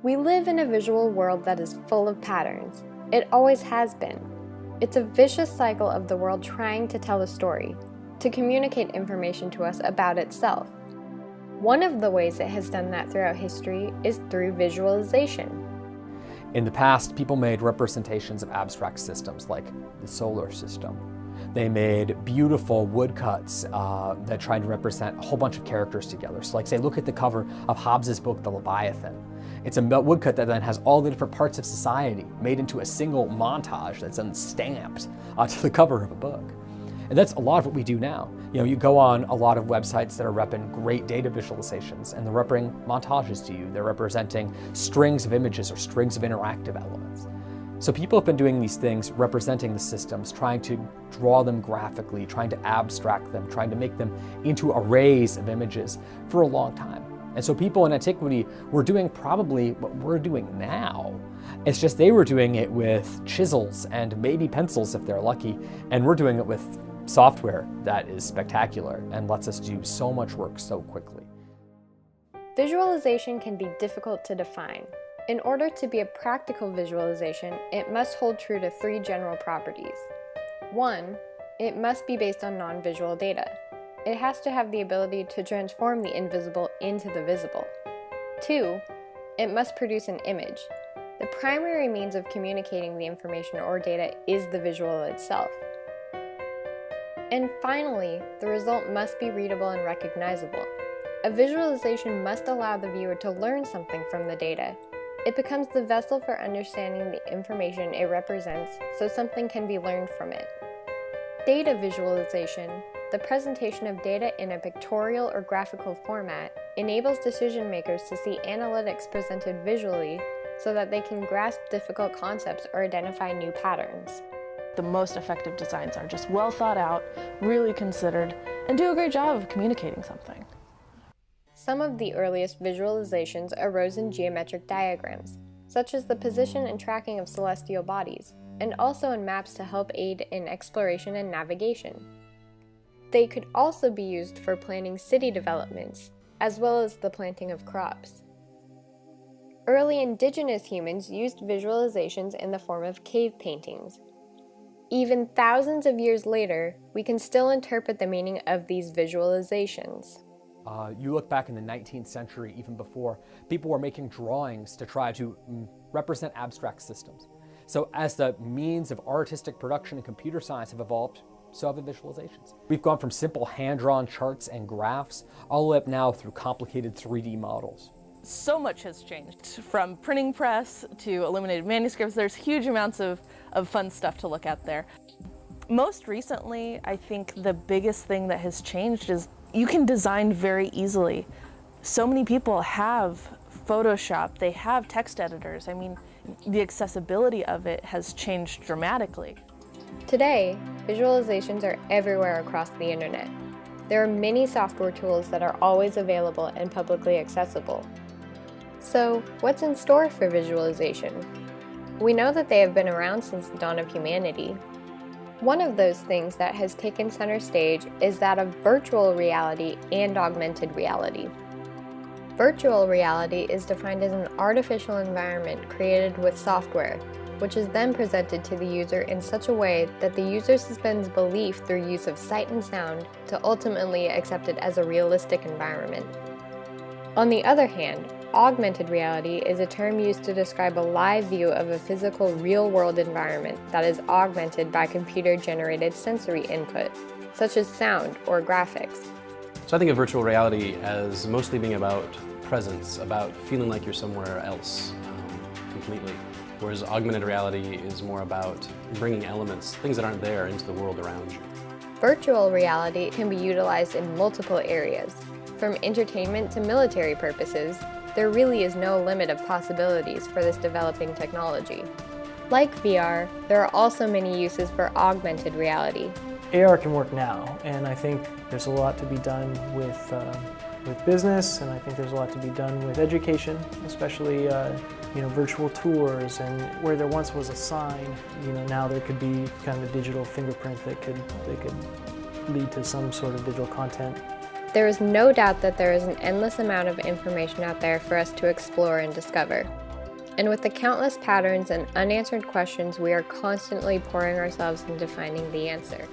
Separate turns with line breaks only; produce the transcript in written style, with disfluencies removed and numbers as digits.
We live in a visual world that is full of patterns. It always has been. It's a vicious cycle of the world trying to tell a story, to communicate information to us about itself. One of the ways it has done that throughout history is through visualization.
In the past, people made representations of abstract systems like the solar system. They made beautiful woodcuts that tried to represent a whole bunch of characters together. So like say, look at the cover of Hobbes's book, The Leviathan. It's a woodcut that then has all the different parts of society made into a single montage that's then stamped onto the cover of a book. And that's a lot of what we do now. You go on a lot of websites that are repping great data visualizations, and they're repping montages to you. They're representing strings of images or strings of interactive elements. So people have been doing these things, representing the systems, trying to draw them graphically, trying to abstract them, trying to make them into arrays of images for a long time. And so people in antiquity were doing probably what we're doing now. It's just they were doing it with chisels and maybe pencils if they're lucky, and we're doing it with software that is spectacular and lets us do so much work so quickly.
Visualization can be difficult to define. In order to be a practical visualization, it must hold true to three general properties. 1, it must be based on non-visual data. It has to have the ability to transform the invisible into the visible. 2, it must produce an image. The primary means of communicating the information or data is the visual itself. And finally, the result must be readable and recognizable. A visualization must allow the viewer to learn something from the data. It becomes the vessel for understanding the information it represents, so something can be learned from it. Data visualization, the presentation of data in a pictorial or graphical format, enables decision makers to see analytics presented visually so that they can grasp difficult concepts or identify new patterns.
The most effective designs are just well thought out, really considered, and do a great job of communicating something.
Some of the earliest visualizations arose in geometric diagrams, such as the position and tracking of celestial bodies, and also in maps to help aid in exploration and navigation. They could also be used for planning city developments, as well as the planting of crops. Early indigenous humans used visualizations in the form of cave paintings. Even thousands of years later, we can still interpret the meaning of these visualizations.
You look back in the 19th century, even before, people were making drawings to try to represent abstract systems. So as the means of artistic production and computer science have evolved, so have the visualizations. We've gone from simple hand-drawn charts and graphs all the way up now through complicated 3D models.
So much has changed, from printing press to illuminated manuscripts. There's huge amounts of fun stuff to look at there. Most recently, I think the biggest thing that has changed is you can design very easily. So many people have Photoshop, they have text editors. I mean, the accessibility of it has changed dramatically.
Today, visualizations are everywhere across the internet. There are many software tools that are always available and publicly accessible. So, what's in store for visualization? We know that they have been around since the dawn of humanity. One of those things that has taken center stage is that of virtual reality and augmented reality. Virtual reality is defined as an artificial environment created with software, which is then presented to the user in such a way that the user suspends belief through use of sight and sound to ultimately accept it as a realistic environment. On the other hand, augmented reality is a term used to describe a live view of a physical real-world environment that is augmented by computer-generated sensory input, such as sound or graphics.
So I think of virtual reality as mostly being about presence, about feeling like you're somewhere else completely. Whereas augmented reality is more about bringing elements, things that aren't there, into the world around you.
Virtual reality can be utilized in multiple areas. From entertainment to military purposes, there really is no limit of possibilities for this developing technology. Like VR, there are also many uses for augmented reality.
AR can work now, and I think there's a lot to be done with business, and I think there's a lot to be done with education, especially virtual tours, and where there once was a sign, now there could be kind of a digital fingerprint that could lead to some sort of digital content.
There is no doubt that there is an endless amount of information out there for us to explore and discover. And with the countless patterns and unanswered questions, we are constantly pouring ourselves into finding the answer.